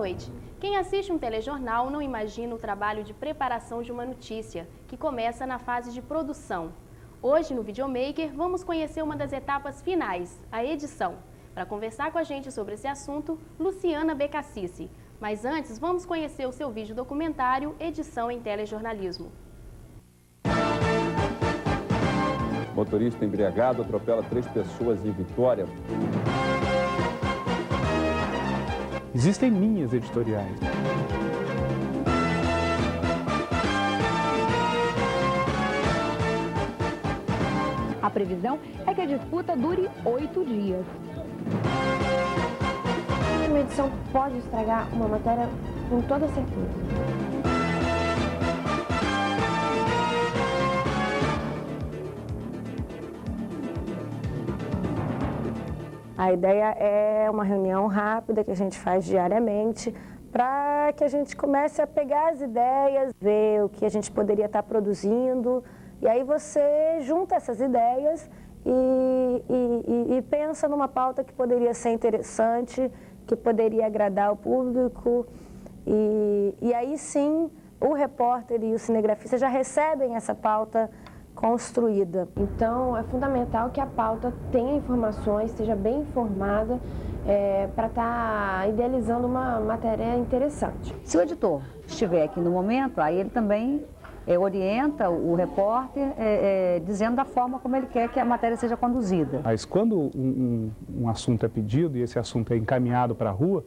noite. Quem assiste um telejornal não imagina o trabalho de preparação de uma notícia, que começa na fase de produção. Hoje, no Videomaker, vamos conhecer uma das etapas finais, a edição. Para conversar com a gente sobre esse assunto, Luciana Becacici. Mas antes, vamos conhecer o seu vídeo documentário Edição em Telejornalismo. Motorista embriagado atropela 3 pessoas em Vitória. Existem linhas editoriais. A previsão é que a disputa dure 8 dias. Uma edição pode estragar uma matéria com toda certeza. A ideia é uma reunião rápida que a gente faz diariamente para que a gente comece a pegar as ideias, ver o que a gente poderia estar produzindo. E aí você junta essas ideias e pensa numa pauta que poderia ser interessante, que poderia agradar o público. E aí sim, o repórter e o cinegrafista já recebem essa pauta construída. Então, é fundamental que a pauta tenha informações, esteja bem informada, para estar idealizando uma matéria interessante. Se o editor estiver aqui no momento, aí ele também orienta o repórter, dizendo da forma como ele quer que a matéria seja conduzida. Mas quando um assunto é pedido e esse assunto é encaminhado para a rua,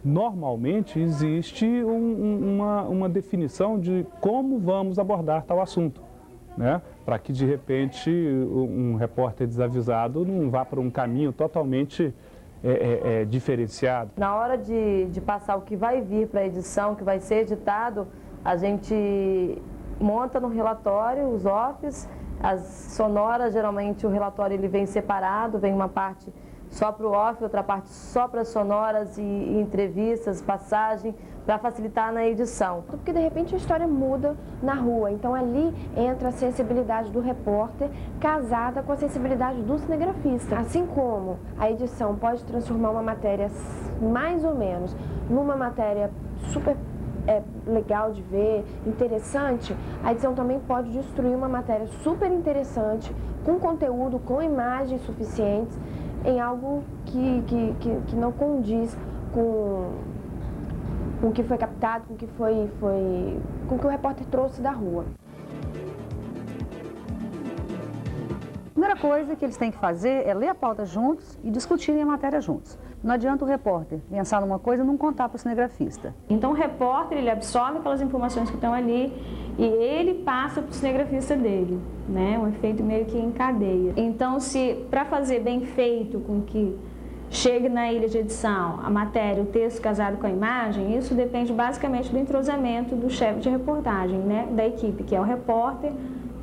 normalmente existe uma definição de como vamos abordar tal assunto, né? Para que, de repente, um repórter desavisado não vá para um caminho totalmente diferenciado. Na hora de passar o que vai vir para a edição, que vai ser editado, a gente monta no relatório os offs, as sonoras, geralmente o relatório ele vem separado, vem uma parte só para o off, outra parte só para sonoras e entrevistas, passagem, para facilitar na edição. Porque de repente a história muda na rua, então ali entra a sensibilidade do repórter casada com a sensibilidade do cinegrafista. Assim como a edição pode transformar uma matéria mais ou menos numa matéria super legal de ver, interessante, a edição também pode destruir uma matéria super interessante, com conteúdo, com imagens suficientes, em algo que não condiz com o que foi captado, com o que o repórter trouxe da rua. A primeira coisa que eles têm que fazer é ler a pauta juntos e discutirem a matéria juntos. Não adianta o repórter pensar numa coisa e não contar para o cinegrafista. Então o repórter, ele absorve aquelas informações que estão ali e ele passa para o cinegrafista dele, né? Um efeito meio que em cadeia. Então, se para fazer bem feito com que chegue na ilha de edição a matéria, o texto casado com a imagem, isso depende basicamente do entrosamento do chefe de reportagem, né? Da equipe, que é o repórter,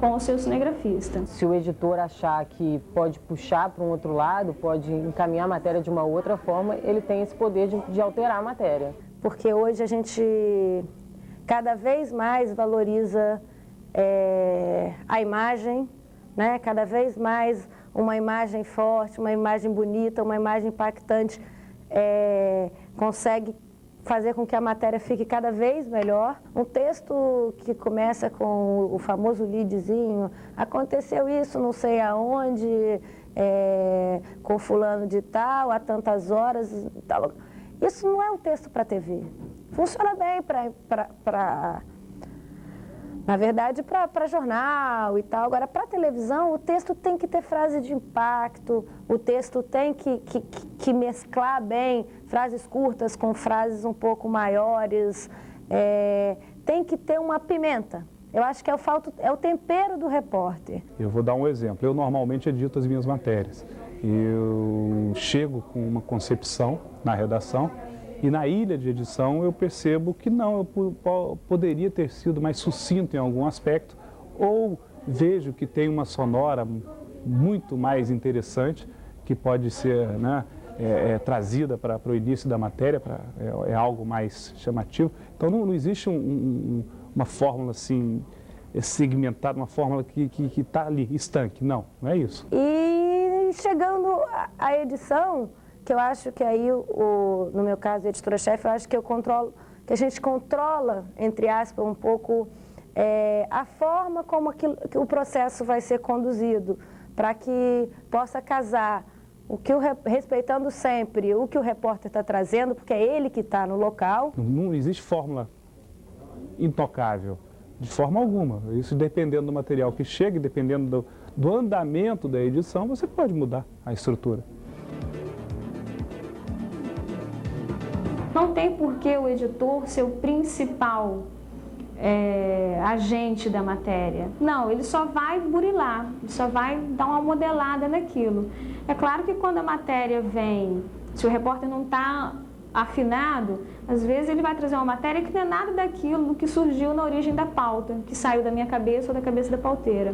com o seu cinegrafista. Se o editor achar que pode puxar para um outro lado, pode encaminhar a matéria de uma outra forma, ele tem esse poder de alterar a matéria. Porque hoje a gente cada vez mais valoriza a imagem, né? Cada vez mais uma imagem forte, uma imagem bonita, uma imagem impactante consegue fazer com que a matéria fique cada vez melhor. Um texto que começa com o famoso leadzinho, aconteceu isso não sei aonde, com fulano de tal, há tantas horas, tal. Isso não é um texto para TV. Funciona bem na verdade, para jornal e tal. Agora, para televisão, o texto tem que ter frase de impacto, o texto tem que mesclar bem frases curtas com frases um pouco maiores, tem que ter uma pimenta. Eu acho que é o tempero do repórter. Eu vou dar um exemplo. Eu normalmente edito as minhas matérias. Eu chego com uma concepção na redação e na ilha de edição eu percebo que não, eu poderia ter sido mais sucinto em algum aspecto, ou vejo que tem uma sonora muito mais interessante que pode ser, né, trazida para o início da matéria, é algo mais chamativo. Então não existe uma fórmula assim segmentada, uma fórmula que está ali, estanque. Não é isso. E chegando à edição, que eu acho que aí, no meu caso, editora-chefe, eu acho que que a gente controla, entre aspas, um pouco a forma como que o processo vai ser conduzido, para que possa casar respeitando sempre o que o repórter está trazendo, porque é ele que está no local. Não existe fórmula intocável, de forma alguma. Isso dependendo do material que chega, dependendo do andamento da edição, você pode mudar a estrutura. Não tem por que o editor ser o principal agente da matéria. Não, ele só vai burilar, ele só vai dar uma modelada naquilo. É claro que quando a matéria vem, se o repórter não está afinado, às vezes ele vai trazer uma matéria que não é nada daquilo que surgiu na origem da pauta, que saiu da minha cabeça ou da cabeça da pauteira,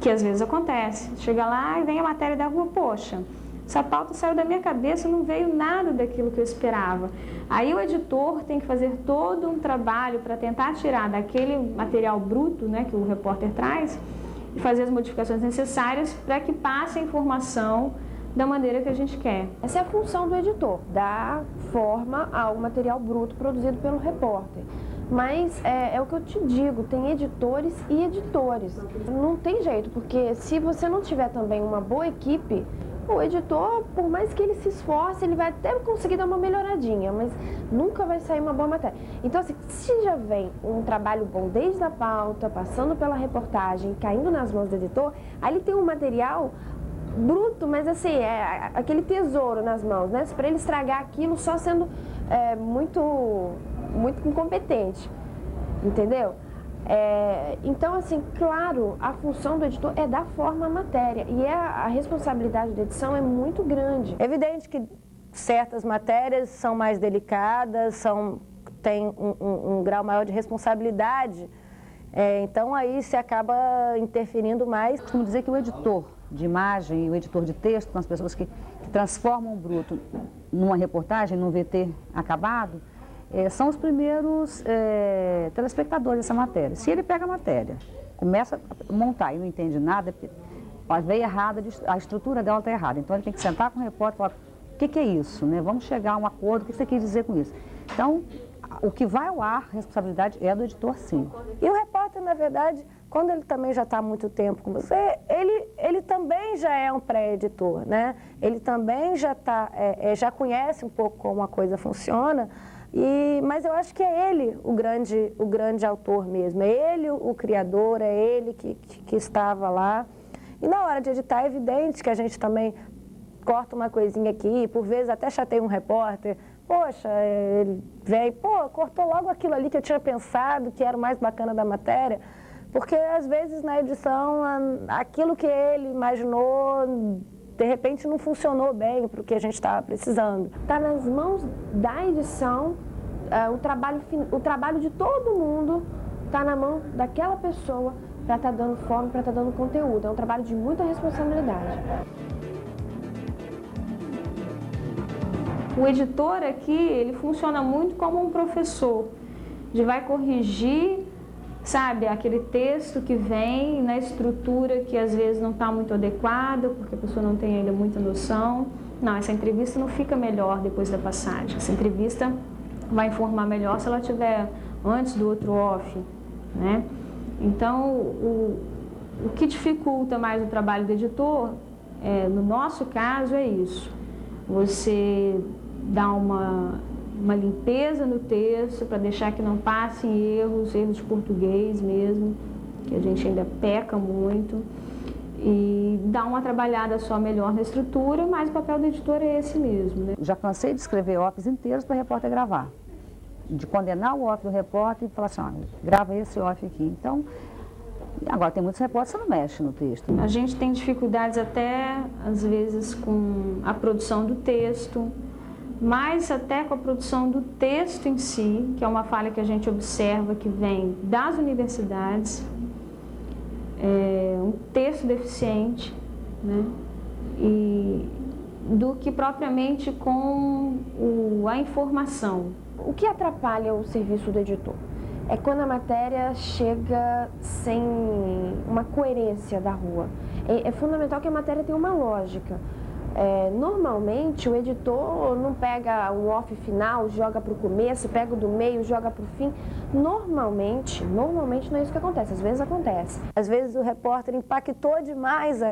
que às vezes acontece. Chega lá e vem a matéria da rua, poxa, essa pauta saiu da minha cabeça, não veio nada daquilo que eu esperava. Aí o editor tem que fazer todo um trabalho para tentar tirar daquele material bruto, né, que o repórter traz, e fazer as modificações necessárias para que passe a informação da maneira que a gente quer. Essa é a função do editor, dar forma ao material bruto produzido pelo repórter. Mas é o que eu te digo, tem editores e editores. Não tem jeito, porque se você não tiver também uma boa equipe, o editor, por mais que ele se esforce, ele vai até conseguir dar uma melhoradinha, mas nunca vai sair uma boa matéria. Então, assim, se já vem um trabalho bom desde a pauta, passando pela reportagem, caindo nas mãos do editor, aí ele tem um material bruto, mas assim, é aquele tesouro nas mãos, né? Para ele estragar aquilo só sendo muito incompetente, entendeu? Então, assim, claro, a função do editor é dar forma à matéria e a responsabilidade da edição é muito grande. É evidente que certas matérias são mais delicadas, têm um grau maior de responsabilidade, então aí se acaba interferindo mais. Costumo dizer que o editor de imagem e o editor de texto, são as pessoas que transformam o bruto numa reportagem, num VT acabado, são os primeiros telespectadores dessa matéria. Se ele pega a matéria, começa a montar e não entende nada, veio errada, a estrutura dela está errada. Então ele tem que sentar com o repórter e falar, o que é isso? Né? Vamos chegar a um acordo, o que você quer dizer com isso? Então, o que vai ao ar, a responsabilidade é do editor, sim. E o repórter, na verdade, quando ele também já está há muito tempo com você, ele também já é um pré-editor, né? Ele também já conhece um pouco como a coisa funciona. Mas eu acho que é ele o grande autor mesmo, é ele o criador, é ele que estava lá. E na hora de editar é evidente que a gente também corta uma coisinha aqui, por vezes até chateia um repórter, poxa, ele vem, cortou logo aquilo ali que eu tinha pensado, que era o mais bacana da matéria, porque às vezes na edição aquilo que ele imaginou de repente não funcionou bem para o que a gente estava precisando. Está nas mãos da edição, o trabalho de todo mundo está na mão daquela pessoa para estar dando forma, para estar dando conteúdo. É um trabalho de muita responsabilidade. O editor aqui, ele funciona muito como um professor, ele vai corrigir, sabe, aquele texto que vem na estrutura que às vezes não está muito adequada, porque a pessoa não tem ainda muita noção. Não, essa entrevista não fica melhor depois da passagem. Essa entrevista vai informar melhor se ela estiver antes do outro off, né? Então, o que dificulta mais o trabalho do editor, no nosso caso, é isso. Você dá uma limpeza no texto para deixar que não passem erros de português mesmo, que a gente ainda peca muito, e dar uma trabalhada só melhor na estrutura, mas o papel do editor é esse mesmo, né? Já cansei de escrever offs inteiros para o repórter gravar, de condenar o off do repórter e falar assim, grava esse off aqui. Então, agora tem muitos repórteres que não mexem no texto. A gente tem dificuldades até, às vezes, com a produção do texto, mas até com a produção do texto em si, que é uma falha que a gente observa que vem das universidades, um texto deficiente, né? E do que propriamente com a informação. O que atrapalha o serviço do editor? É quando a matéria chega sem uma coerência da rua. É fundamental que a matéria tenha uma lógica. Normalmente o editor não pega o off final, joga para o começo, pega o do meio, joga para o fim. Normalmente não é isso que acontece, às vezes acontece. Às vezes o repórter impactou demais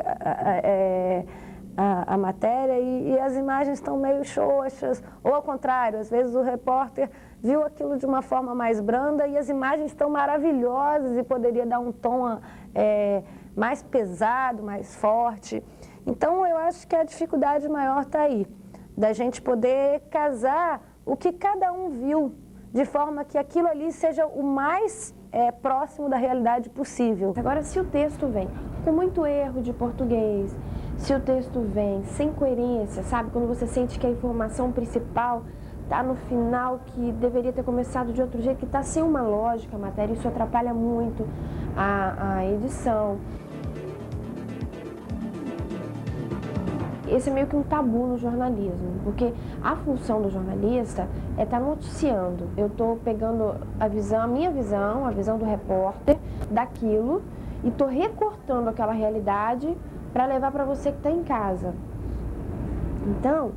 a matéria e as imagens estão meio xoxas, ou ao contrário, às vezes o repórter viu aquilo de uma forma mais branda e as imagens estão maravilhosas e poderia dar um tom mais pesado, mais forte. Então, eu acho que a dificuldade maior está aí, da gente poder casar o que cada um viu, de forma que aquilo ali seja o mais próximo da realidade possível. Agora, se o texto vem com muito erro de português, se o texto vem sem coerência, sabe? Quando você sente que a informação principal está no final, que deveria ter começado de outro jeito, que está sem uma lógica a matéria, isso atrapalha muito a edição. Esse é meio que um tabu no jornalismo, porque a função do jornalista é estar noticiando. Eu estou pegando a minha visão, a visão do repórter daquilo e estou recortando aquela realidade para levar para você que está em casa. Então,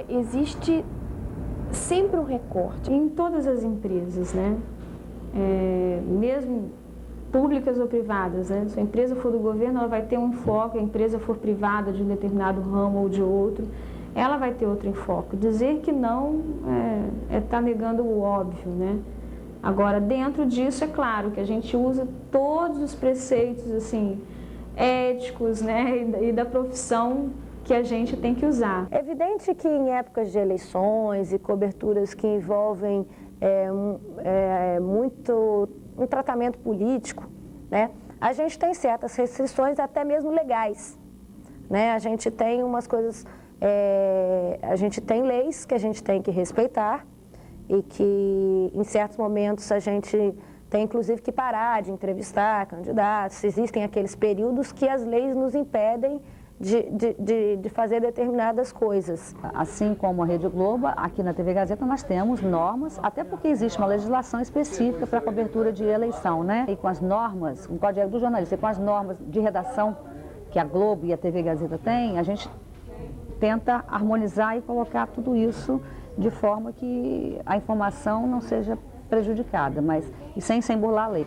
existe sempre um recorte. Em todas as empresas, né? Mesmo públicas ou privadas, né? Se a empresa for do governo, ela vai ter um enfoque, a empresa for privada de um determinado ramo ou de outro, ela vai ter outro enfoque. Dizer que não é estar negando o óbvio, né? Agora, dentro disso, é claro que a gente usa todos os preceitos, assim, éticos, né? E da profissão que a gente tem que usar. É evidente que em épocas de eleições e coberturas que envolvem muito um tratamento político, né? A gente tem certas restrições, até mesmo legais, né? A gente tem umas coisas, a gente tem leis que a gente tem que respeitar e que em certos momentos a gente tem inclusive que parar de entrevistar candidatos. Existem aqueles períodos que as leis nos impedem de fazer determinadas coisas. Assim como a Rede Globo, aqui na TV Gazeta nós temos normas, até porque existe uma legislação específica para a cobertura de eleição, né? E com as normas, com o Código do Jornalista, e com as normas de redação que a Globo e a TV Gazeta têm, a gente tenta harmonizar e colocar tudo isso de forma que a informação não seja prejudicada, mas e sem burlar a lei.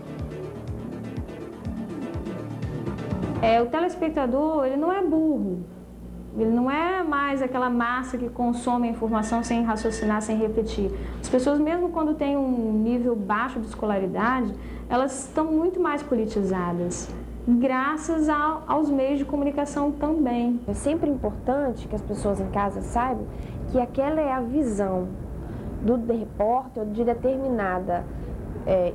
O telespectador, ele não é burro, ele não é mais aquela massa que consome a informação sem raciocinar, sem refletir. As pessoas, mesmo quando têm um nível baixo de escolaridade, elas estão muito mais politizadas, graças aos meios de comunicação também. É sempre importante que as pessoas em casa saibam que aquela é a visão do repórter ou de determinada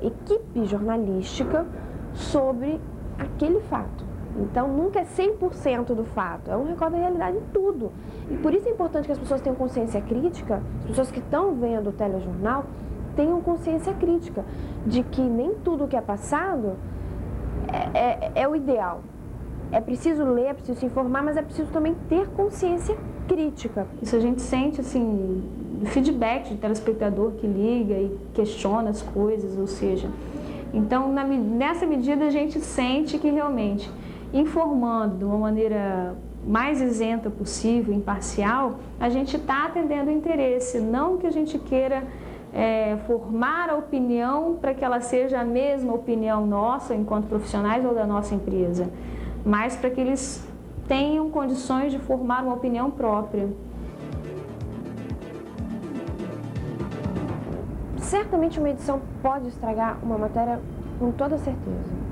equipe jornalística sobre aquele fato. Então, nunca é 100% do fato, é um recorte da realidade em tudo. E por isso é importante que as pessoas tenham consciência crítica, as pessoas que estão vendo o telejornal tenham consciência crítica de que nem tudo que é passado é o ideal. É preciso ler, é preciso se informar, mas é preciso também ter consciência crítica. Isso a gente sente, assim, feedback de telespectador que liga e questiona as coisas, ou seja... Então, nessa medida, a gente sente que realmente, informando de uma maneira mais isenta possível, imparcial, a gente está atendendo o interesse, não que a gente queira formar a opinião para que ela seja a mesma opinião nossa, enquanto profissionais ou da nossa empresa, mas para que eles tenham condições de formar uma opinião própria. Certamente uma edição pode estragar uma matéria com toda certeza.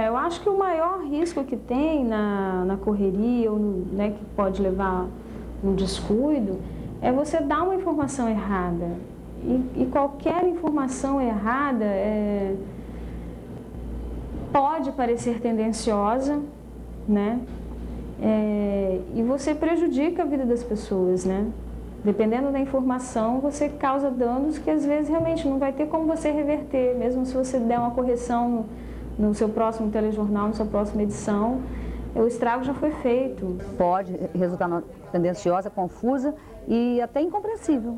Eu acho que o maior risco que tem na correria, ou né, que pode levar um descuido, é você dar uma informação errada. E qualquer informação errada pode parecer tendenciosa, né? E você prejudica a vida das pessoas, né? Dependendo da informação, você causa danos que às vezes realmente não vai ter como você reverter, mesmo se você der uma correção no seu próximo telejornal, na sua próxima edição, o estrago já foi feito. Pode resultar tendenciosa, confusa e até incompreensível.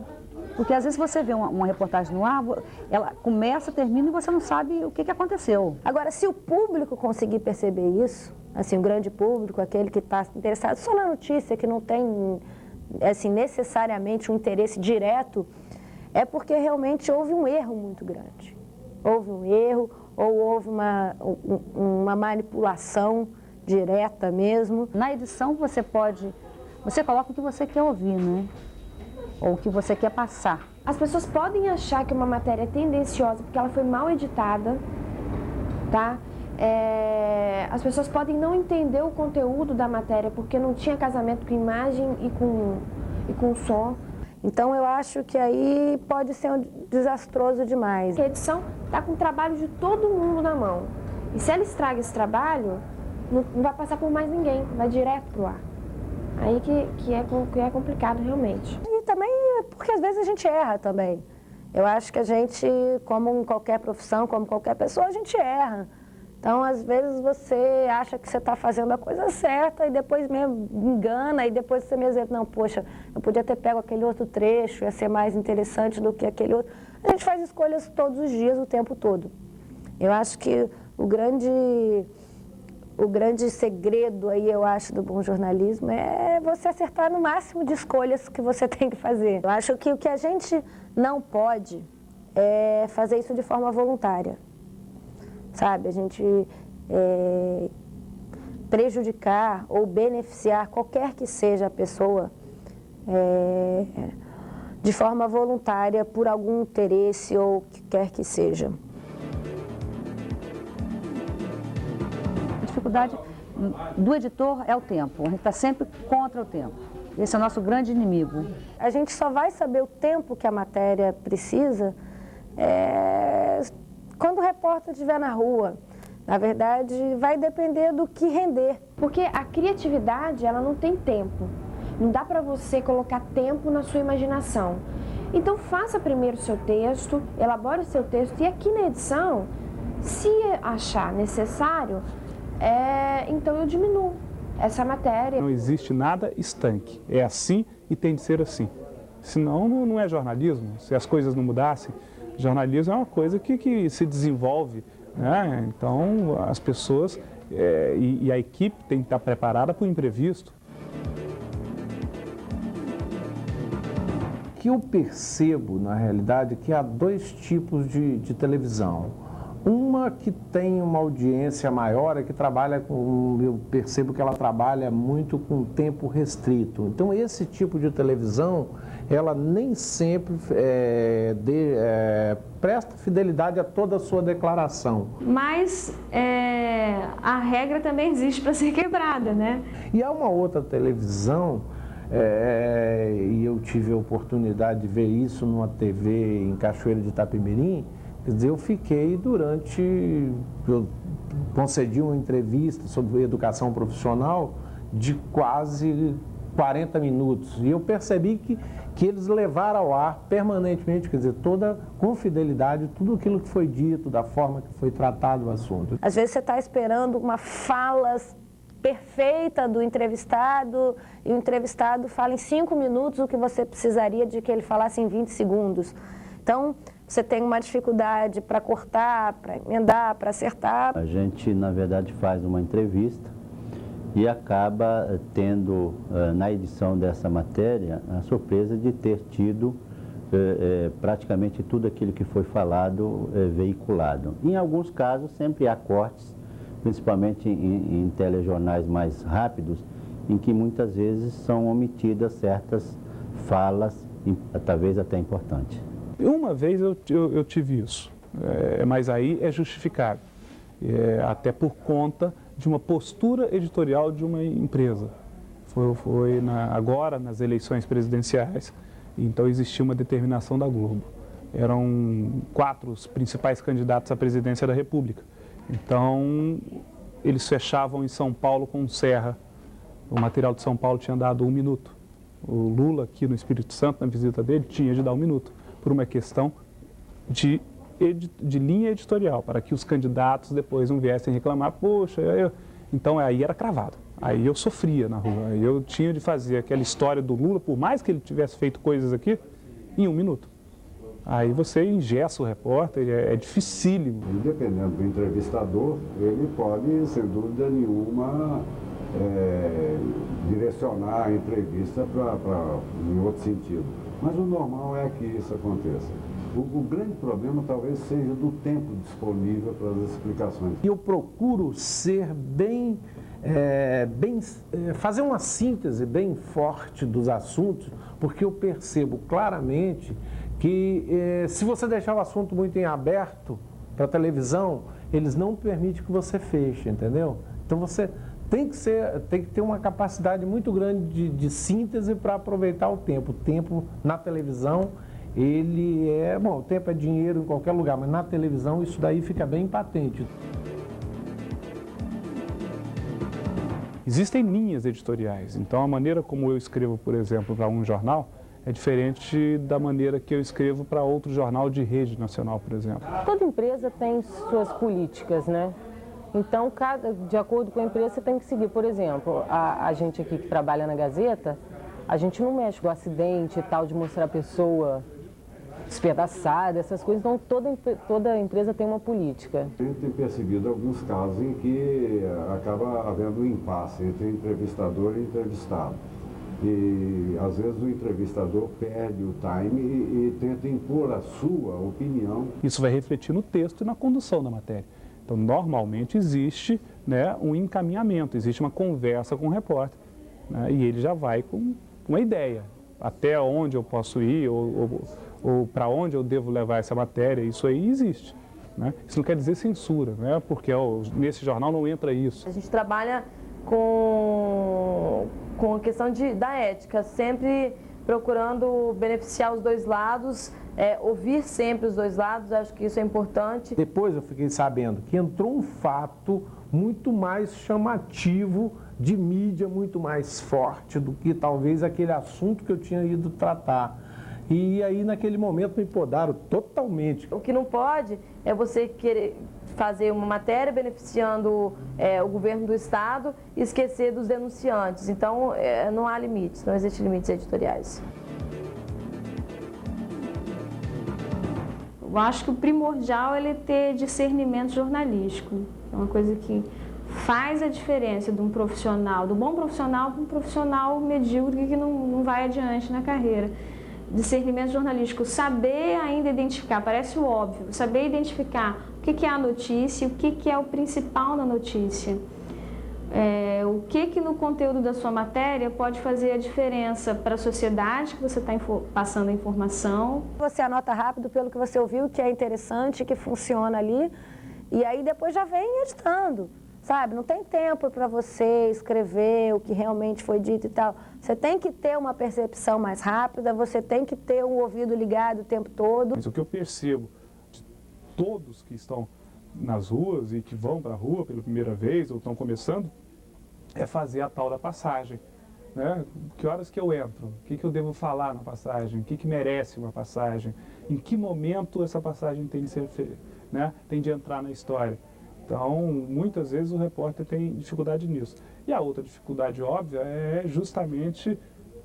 Porque às vezes você vê uma reportagem no ar, ela começa, termina e você não sabe o que aconteceu. Agora, se o público conseguir perceber isso, assim, o grande público, aquele que está interessado só na notícia, que não tem assim, necessariamente um interesse direto, é porque realmente houve um erro muito grande. Houve um erro ou houve uma manipulação direta mesmo. Na edição você coloca o que você quer ouvir, né? Ou o que você quer passar. As pessoas podem achar que uma matéria é tendenciosa porque ela foi mal editada, tá? As pessoas podem não entender o conteúdo da matéria porque não tinha casamento com imagem e com som. Então eu acho que aí pode ser desastroso demais. A edição está com o trabalho de todo mundo na mão. E se ela estraga esse trabalho, não vai passar por mais ninguém, vai direto pro ar. Aí que é complicado realmente. E também porque às vezes a gente erra também. Eu acho que a gente, como em qualquer profissão, como qualquer pessoa, a gente erra. Então, às vezes, você acha que você está fazendo a coisa certa e depois mesmo engana e depois você mesmo diz, não, poxa, eu podia ter pego aquele outro trecho, ia ser mais interessante do que aquele outro. A gente faz escolhas todos os dias, o tempo todo. Eu acho que o grande segredo aí, eu acho, do bom jornalismo é você acertar no máximo de escolhas que você tem que fazer. Eu acho que o que a gente não pode é fazer isso de forma voluntária. Sabe, a gente prejudicar ou beneficiar qualquer que seja a pessoa de forma voluntária por algum interesse ou o que quer que seja. A dificuldade do editor é o tempo, a gente está sempre contra o tempo. Esse é o nosso grande inimigo. A gente só vai saber o tempo que a matéria precisa quando o repórter estiver na rua. Na verdade, vai depender do que render. Porque a criatividade, ela não tem tempo. Não dá para você colocar tempo na sua imaginação. Então, faça primeiro o seu texto, elabore o seu texto. E aqui na edição, se achar necessário, então eu diminuo essa matéria. Não existe nada estanque. É assim e tem de ser assim. Senão, não é jornalismo. Se as coisas não mudassem, jornalismo é uma coisa que se desenvolve, né? Então, as pessoas e a equipe tem que estar preparada para o imprevisto. O que eu percebo, na realidade, é que há dois tipos de televisão. Uma que tem uma audiência maior, que trabalha com, eu percebo que ela trabalha muito com tempo restrito. Então, esse tipo de televisão, ela nem sempre presta fidelidade a toda a sua declaração. Mas a regra também existe para ser quebrada, né? E há uma outra televisão, e eu tive a oportunidade de ver isso numa TV em Cachoeira de Itapemirim. Quer dizer, eu concedi uma entrevista sobre educação profissional de quase 40 minutos. E eu percebi que eles levaram ao ar permanentemente, quer dizer, com fidelidade, tudo aquilo que foi dito, da forma que foi tratado o assunto. Às vezes você está esperando uma fala perfeita do entrevistado e o entrevistado fala em 5 minutos o que você precisaria de que ele falasse em 20 segundos. Então, você tem uma dificuldade para cortar, para emendar, para acertar. A gente, na verdade, faz uma entrevista e acaba tendo, na edição dessa matéria, a surpresa de ter tido praticamente tudo aquilo que foi falado veiculado. Em alguns casos, sempre há cortes, principalmente em telejornais mais rápidos, em que muitas vezes são omitidas certas falas, talvez até importantes. Uma vez eu tive isso, mas aí é justificável, até por conta de uma postura editorial de uma empresa. Foi agora, nas eleições presidenciais, então existia uma determinação da Globo. Eram 4 os principais candidatos à presidência da República. Então, eles fechavam em São Paulo com Serra. O material de São Paulo tinha dado 1 minuto. O Lula, aqui no Espírito Santo, na visita dele, tinha de dar 1 minuto. Por uma questão de linha editorial, para que os candidatos depois não viessem reclamar, poxa, então aí era cravado, aí eu sofria na rua, aí eu tinha de fazer aquela história do Lula, por mais que ele tivesse feito coisas aqui, em 1 minuto. Aí você engessa o repórter, é dificílimo. Dependendo do entrevistador, ele pode, sem dúvida nenhuma, direcionar a entrevista em outro sentido. Mas o normal é que isso aconteça. O grande problema talvez seja do tempo disponível para as explicações. Eu procuro ser fazer uma síntese bem forte dos assuntos, porque eu percebo claramente que se você deixar o assunto muito em aberto para a televisão, eles não permitem que você feche, entendeu? Então você tem que ter uma capacidade muito grande de síntese para aproveitar o tempo. O tempo na televisão, o tempo é dinheiro em qualquer lugar, mas na televisão isso daí fica bem patente. Existem linhas editoriais, então a maneira como eu escrevo, por exemplo, para um jornal, é diferente da maneira que eu escrevo para outro jornal de rede nacional, por exemplo. Toda empresa tem suas políticas, né? Então, de acordo com a empresa, você tem que seguir. Por exemplo, a gente aqui que trabalha na Gazeta, a gente não mexe com acidente e tal, de mostrar a pessoa despedaçada, essas coisas. Então, toda empresa tem uma política. A gente tem percebido alguns casos em que acaba havendo um impasse entre entrevistador e entrevistado. E, às vezes, o entrevistador perde o time e tenta impor a sua opinião. Isso vai refletir no texto e na condução da matéria. Então, normalmente existe, né, um encaminhamento, existe uma conversa com o repórter, né, e ele já vai com uma ideia, até onde eu posso ir ou para onde eu devo levar essa matéria, isso aí existe. Né? Isso não quer dizer censura, né, porque nesse jornal não entra isso. A gente trabalha com a questão da ética, sempre procurando beneficiar os dois lados, ouvir sempre os dois lados, acho que isso é importante. Depois eu fiquei sabendo que entrou um fato muito mais chamativo, de mídia muito mais forte do que talvez aquele assunto que eu tinha ido tratar. E aí naquele momento me podaram totalmente. O que não pode é você querer fazer uma matéria beneficiando o governo do estado e esquecer dos denunciantes. Então não há limites, não existem limites editoriais. Eu acho que o primordial é ter discernimento jornalístico. É uma coisa que faz a diferença de um profissional, do bom profissional para um profissional medíocre que não vai adiante na carreira. Discernimento jornalístico, saber ainda identificar, parece óbvio, saber identificar o que é a notícia, o que é o principal na notícia. O que no conteúdo da sua matéria pode fazer a diferença para a sociedade que você está passando a informação. Você anota rápido pelo que você ouviu, que é interessante, que funciona ali, e aí depois já vem editando, sabe? Não tem tempo para você escrever o que realmente foi dito e tal. Você tem que ter uma percepção mais rápida, você tem que ter um ouvido ligado o tempo todo. Mas o que eu percebo de todos que estão nas ruas e que vão para a rua pela primeira vez ou estão começando, é fazer a tal da passagem. Né? Que horas que eu entro? O que eu devo falar na passagem? O que merece uma passagem? Em que momento essa passagem tem de ser, né? Tem de entrar na história? Então, muitas vezes o repórter tem dificuldade nisso. E a outra dificuldade óbvia é justamente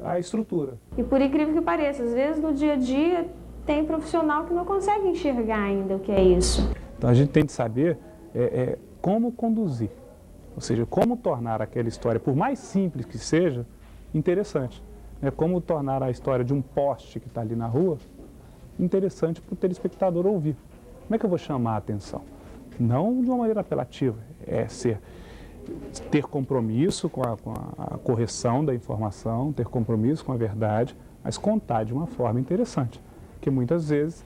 a estrutura. E por incrível que pareça, às vezes no dia a dia tem profissional que não consegue enxergar ainda o que é isso. Então a gente tem de saber como conduzir, ou seja, como tornar aquela história, por mais simples que seja, interessante. Como tornar a história de um poste que está ali na rua interessante para o telespectador ouvir. Como é que eu vou chamar a atenção? Não de uma maneira apelativa, ter compromisso com a correção da informação, ter compromisso com a verdade, mas contar de uma forma interessante. Porque muitas vezes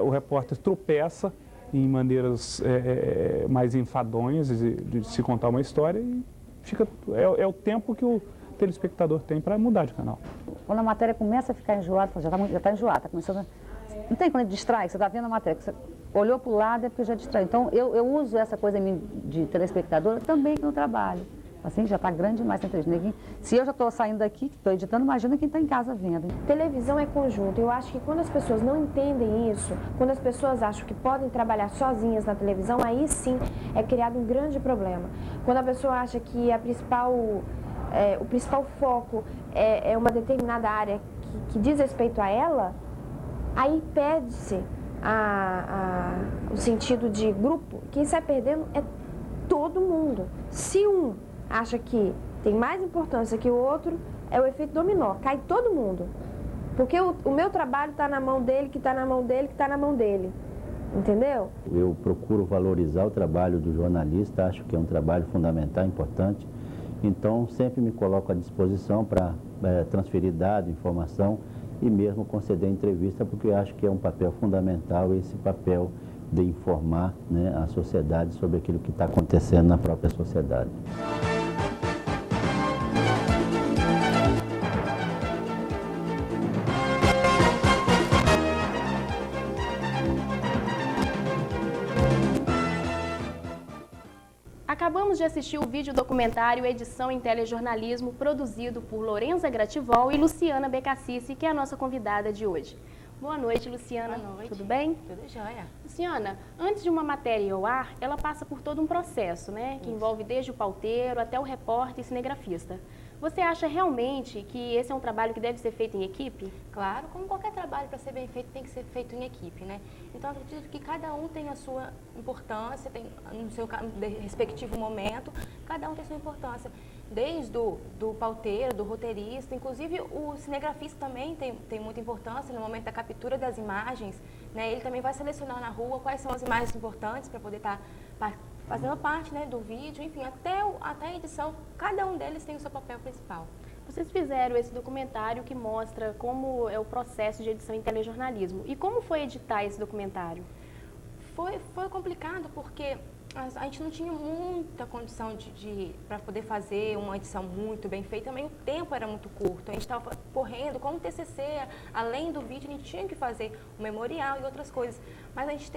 o repórter tropeça em maneiras mais enfadonhas de se contar uma história e é o tempo que o telespectador tem para mudar de canal. Quando a matéria começa a ficar enjoada, já está enjoada, está começando. Não tem quando distrai, você está vendo a matéria, você olhou para o lado é porque já distrai. Então eu uso essa coisa de telespectador também no trabalho. Assim, já está grande demais. Se eu já estou saindo daqui, estou editando, imagina quem está em casa vendo. Hein? Televisão é conjunto. Eu acho que quando as pessoas não entendem isso, quando as pessoas acham que podem trabalhar sozinhas na televisão, aí sim é criado um grande problema. Quando a pessoa acha que o principal foco é uma determinada área que diz respeito a ela, Aí perde-se o sentido de grupo. Quem sai perdendo é todo mundo. Se um acha que tem mais importância que o outro, é o efeito dominó, cai todo mundo. Porque o meu trabalho está na mão dele, que está na mão dele, que está na mão dele. Entendeu? Eu procuro valorizar o trabalho do jornalista, acho que é um trabalho fundamental, importante. Então, sempre me coloco à disposição para transferir dados, informação e mesmo conceder entrevista, porque eu acho que é um papel fundamental esse papel de informar, né, a sociedade sobre aquilo que está acontecendo na própria sociedade. Acabamos de assistir o vídeo documentário Edição em Telejornalismo, produzido por Lorenza Grativol e Luciana Becacice, que é a nossa convidada de hoje. Boa noite, Luciana. Boa noite. Tudo bem? Tudo jóia. Luciana, antes de uma matéria ir ao ar, ela passa por todo um processo, né? Que envolve desde o pauteiro até o repórter e cinegrafista. Você acha realmente que esse é um trabalho que deve ser feito em equipe? Claro, como qualquer trabalho para ser bem feito tem que ser feito em equipe, né? Então acredito que cada um tem a sua importância, tem no seu respectivo momento, cada um tem a sua importância. Desde do pauteiro, do roteirista, inclusive o cinegrafista também tem muita importância no momento da captura das imagens, né? Ele também vai selecionar na rua quais são as imagens importantes para poder estar fazendo parte, né, do vídeo, enfim, até a edição, cada um deles tem o seu papel principal. Vocês fizeram esse documentário que mostra como é o processo de edição em telejornalismo. E como foi editar esse documentário? Foi complicado porque a gente não tinha muita condição para poder fazer uma edição muito bem feita, também o tempo era muito curto, a gente estava correndo, como o TCC, além do vídeo, a gente tinha que fazer o memorial e outras coisas, mas a gente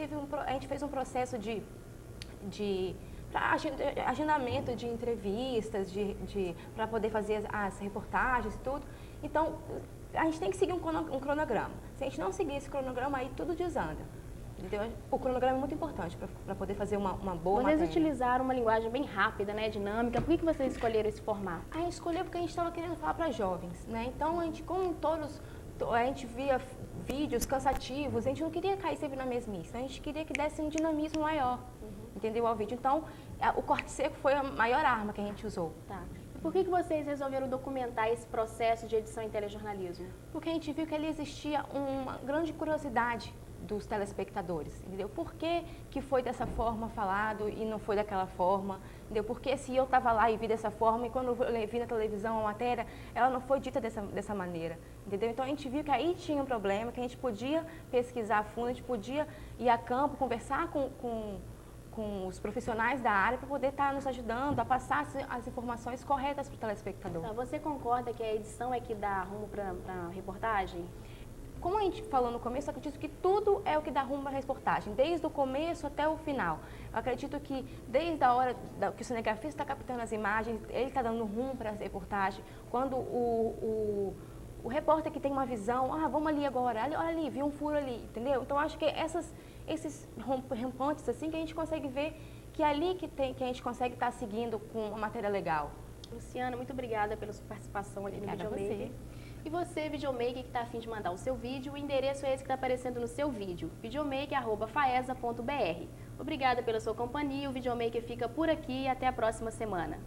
fez um processo de agendamento de entrevistas, para poder fazer as reportagens e tudo. Então, a gente tem que seguir um cronograma. Se a gente não seguir esse cronograma, aí tudo desanda. Entendeu? O cronograma é muito importante para poder fazer uma boa matéria. Vocês utilizaram uma linguagem bem rápida, né, dinâmica. Por que vocês escolheram esse formato? A gente escolheu porque a gente estava querendo falar para jovens, né? Então, a gente, como todos, a gente via vídeos cansativos, a gente não queria cair sempre na mesmice, a gente queria que desse um dinamismo maior, entendeu, ao vídeo. Então, o corte seco foi a maior arma que a gente usou. Tá. E por que vocês resolveram documentar esse processo de edição em telejornalismo? Porque a gente viu que ali existia uma grande curiosidade dos telespectadores, entendeu? Por que foi dessa forma falado e não foi daquela forma, entendeu? Porque se eu estava lá e vi dessa forma e quando eu vi na televisão a matéria, ela não foi dita dessa maneira, entendeu? Então a gente viu que aí tinha um problema, que a gente podia pesquisar a fundo, a gente podia ir a campo, conversar com os profissionais da área para poder estar nos ajudando a passar as informações corretas para o telespectador. Tá, você concorda que a edição é que dá rumo para a reportagem? Como a gente falou no começo, eu acredito que tudo é o que dá rumo à reportagem, desde o começo até o final. Eu acredito que desde a hora que o cinegrafista está captando as imagens, ele está dando rumo para a reportagem. Quando o repórter que tem uma visão, vamos ali agora, olha ali, viu um furo ali, entendeu? Então, acho que esses rompantes, assim, que a gente consegue ver que é ali que a gente consegue estar seguindo com uma matéria legal. Luciana, muito obrigada pela sua participação aqui no Videomaker. E você, videomaker, que está a fim de mandar o seu vídeo, o endereço é esse que está aparecendo no seu vídeo, videomaker@faesa.br. Obrigada pela sua companhia, o Videomaker fica por aqui e até a próxima semana.